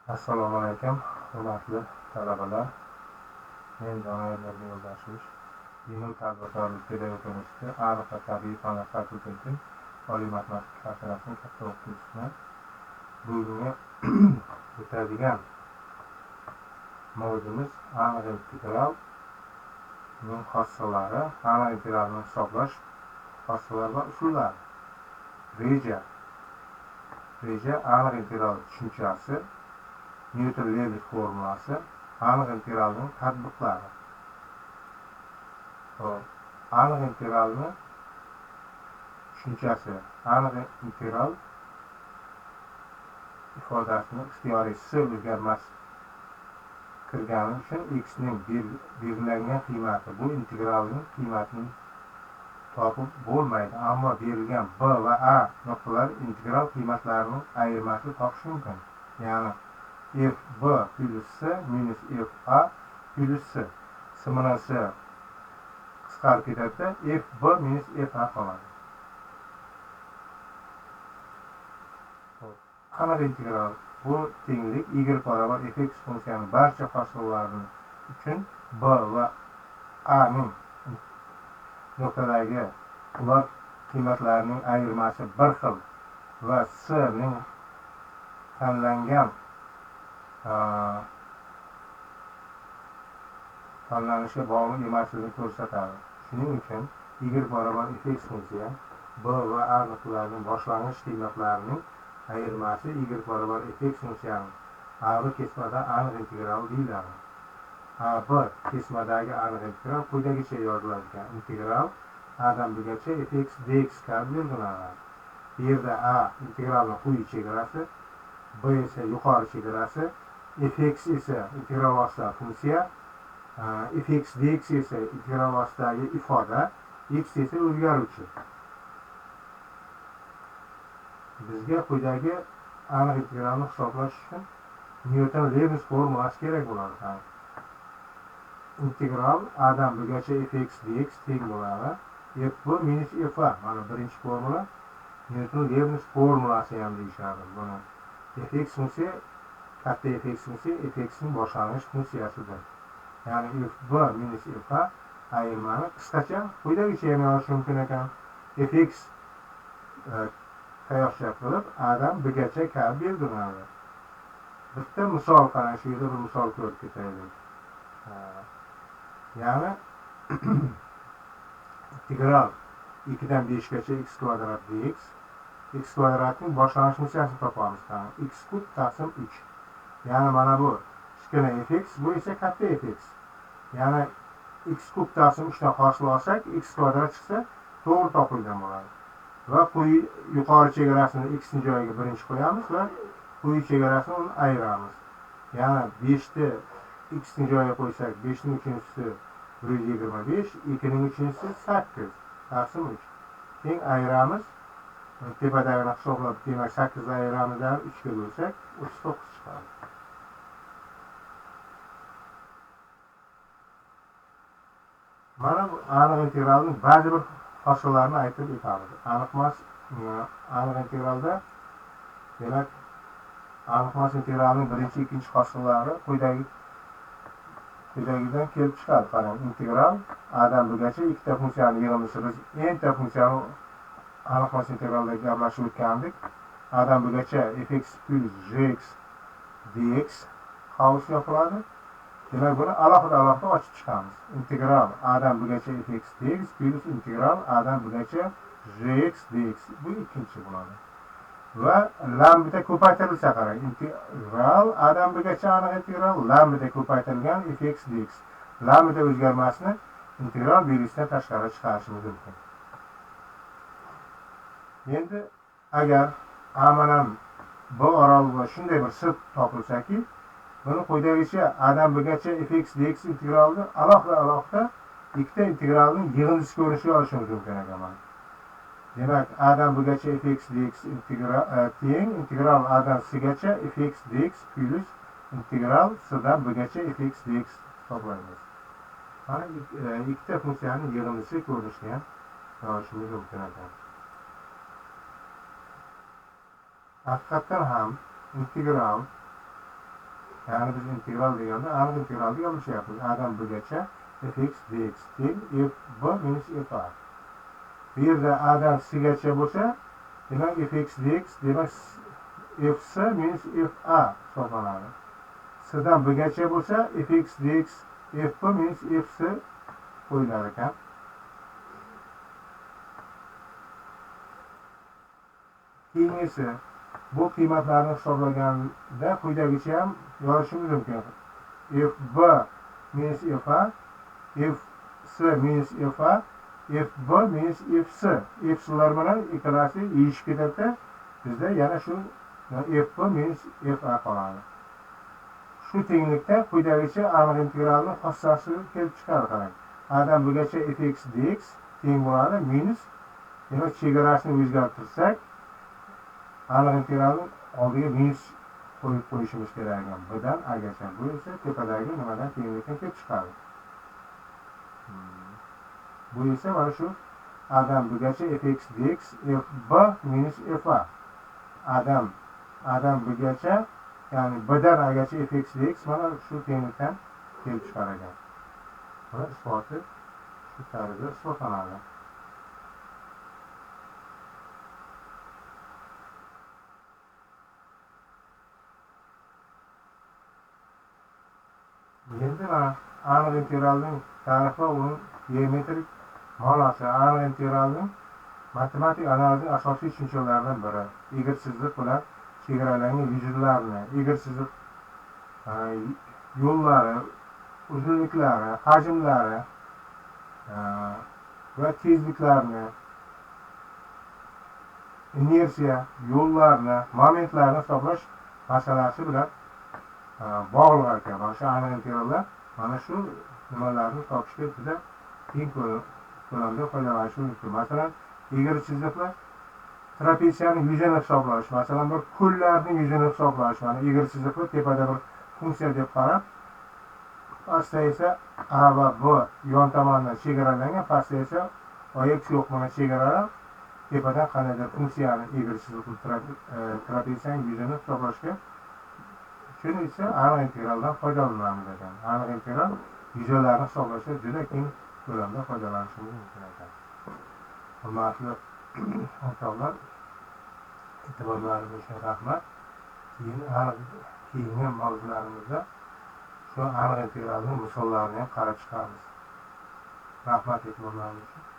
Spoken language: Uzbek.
Assalomu alaykum, hurmatli talabalar. Men Donoyevlar Yo'ldoshev, Yengil tadbirkorlik pedagogika instituti Ariq va tabiiy fanlar fakulteti oliy matematika kafedrasining katta o'qituvchisiman. Bugungi o'tadigan mavzumiz aniq integralning xossalari, aniq integralni hisoblash xossalari va usullari. Reja aniq integral tushunchasi, Newton-Lewis formulasi, aniq integralning tatbiqlari. Aniq integralni tushunchasi, aniq integral ifodasini ixtiyoriy s o'zgarmas kirgani uchun x ning belgilangan qiymati bu integralning qiymatini topib bo'lmaydi, ammo berilgan b va a nuqtalari integral qiymatlarining ayirmasini topish mumkin. Ya'ni f b plus s minus f a plus s. S bilan s qisqarib ketadi, f b minus f a qoladi. Aniq integral bu tenglik y barobar fx funksiyasining barcha xossalarini uchun b va a ning nuqtadagi ular qiymatlarining ayirmasi bir xil va s ning tanlangan tanlanishga bog'liq emasligini ko'rsatadi. Shuning uchun y barobar fx funksiya b va a nuqtalarining boshlang'ich qiymatlarining ayirmasi y barobar fx funksiyasining AB kesmada aniq integral deyiladi. AB kesmadagi aniq integral quyidagicha yoziladi. Integral A'dan B'gacha fx dx kabi belgilanadi. Bu yerda A integralning quyi chegarasi, B esa yuqori chegarasi, fx esa integral vositasida funksiya, fx dx esa integral vositasidagi ifoda, x esa o'zgaruvchi. Bizga quyidagi aniq integralni hisoblash uchun Newton-Lewis formulasi kerak bo'ladi. Integral A'dan B'gacha fx dx teng bo'ladi f b minus f a. Mana birinchi formula Newton-Lewis formulasi ham deyishadi. Buni fx funksiya katta fx funksiya fx ning boshlang'ich funksiyasidir. Ya'ni f b minus f a ayirmani qisqacha quyidagicha ham yozish mumkin ekan. fx tayoqcha qilib A'dan B'gacha kabi belgilanadi. Bitta misol qarang, shu yerda bir misol ko'rib ketaylik. Ya'ni integral 2 dan 5 gacha x kvadrat dx, x kvadratning boshlang'ich funksiyasini topamiz. X kub taqsim 3. Ya'ni mana bu kichkina fx, bu esa katta fx. Ya'ni x kub taqsim 3 dan hosil olsak, x kvadrat chiqsa, to'g'ri topilgan bo'ladi. Va quyi yuqori chegarasini x ning joyiga birinchi qo'yamiz va quyi chegarasini uni ayiramiz. Ya'ni 5 ni x ning joyiga qo'ysak, 5 ning uchinchisi 125, 2 ning uchinchisi 8 taqsim 3. Teng ayiramiz. Tepadagini hisoblab, demak 8 ni ayiramiz, 3 ga bo'lsak 39 chiqadi. Mana bu aniq integralning ba'zi bir xossalarini aytib o'tamiz. Aniq integralda demak aniqmas integralning birinchi, ikkinchi xossalari quyidagidan kelib chiqadi. Qarang, integral A'dan B'gacha ikkita funksiyaning yig'indisi. Biz enta funksiyani aniqmas integralda gaplashib o'tgandik. A'dan B'gacha fx plus gx dx havuz yopiladi. Demak, buni alohida ochib chiqamiz. Integral A'dan B'gacha fx dx plus integral A'dan B'gacha gx dx. Bu ikkinchi bo'ladi. Va lambda ko'paytirilsa qarang, integral A'dan B'gacha aniq integral lambda ko'paytirilgan fx dx. Lambda o'zgarmasini integral belgisidan tashqari chiqarishimiz mumkin. Endi agar A bilan B oralida shunday bir sir topilsaki, buni quyidagicha A'dan B'gacha fx dx integralni alohida ikkita integralning yig'indisi ko'rinishida yozishimiz mumkin ekan. Demak, A'dan B'gacha fx dx teng integral A'dan S'gacha fx dx plus integral S'dan B'gacha fx dx hisoblaymiz. Mana ikkita funksiyaning yig'indisi ko'rinishida ham yozishimiz mumkin ekan. Haqiqatan ham integral Yani biz integral deganda aniq integralni yozishyapmiz. A'dan b'gacha fx dx teng f b minus f a. Bu yerda A'dan C'gacha bo'lsa, demak fx dx demak fc minus fa hisoblanadi. C'dan b'gacha bo'lsa fx dx fb minus fc qo'yilar ekan. Keyin esa bu qiymatlarni hisoblaganda quyidagicha ham yozishimiz mumkin. fb minus fa, fc minus fa, fb minus fc. F'lar bilan ikkalasi yeyishib ketadi. Bizda yana shu fb minus fa qoladi. Shu tenglikda quyidagicha aniq integralni xossasi kelib chiqadi. Qarang. A'dan b'gacha fx dx teng bo'ladi minus, demak chegarasini o'zgartirsak aniq integralni oldiga minus qo'yib qo'yishimiz kerak ekan. B'dan a'gacha. Bu esa tepadagi nimadan tenglikdan kelib chiqadi. Bu esa mana shu A'dan b'gacha fx dx fb minus fa. A'dan b'gacha, ya'ni b'dan a'gacha fx dx mana shu tenglikdan kelib chiqar ekan. Buni isboti shu tarzda isbotlanadi. Endi mana aniq integralning tarifi va uning geometrik ma'nosi. Aniq integralning matematik analizning asosiy tushunchalaridan biri. Egri chiziq bilan chegaralangan yuzlarni, egri chiziq yo'llari, uzunliklari, hajmlari va tezliklarni, inersiya, yo'llarni, momentlarni hisoblash masalasi bilan bog'liq ekan. Mana shu aniq integrallar mana shu nimalarni topishga juda keng ko'lamda foydalanish mumkin. Masalan, egri chiziqlar trapeziyaning yuzini hisoblash, masalan bir ko'llarning yuzini hisoblash, mana egri chiziqni tepada bir funksiya deb qarab, pastda esa a va b yon tomondan chegaralangan, pastda esa ox yo'q mana chegaralab tepadan qandaydir funksiyani egri chiziqli trapeziyaning yuzini hisoblashga uchun esa aniq integraldan foydalanamiz ekan. Aniq integral yuzalarni hisoblashda juda keng ko'lamda foydalanishimiz mumkin ekan. Hurmatli o'rtoqlar, e'tiborlaringiz uchun rahmat. Keyingi mavzularimizda shu aniq integralning misollarini ham qarab chiqamiz. Rahmat e'tiborlaringiz uchun.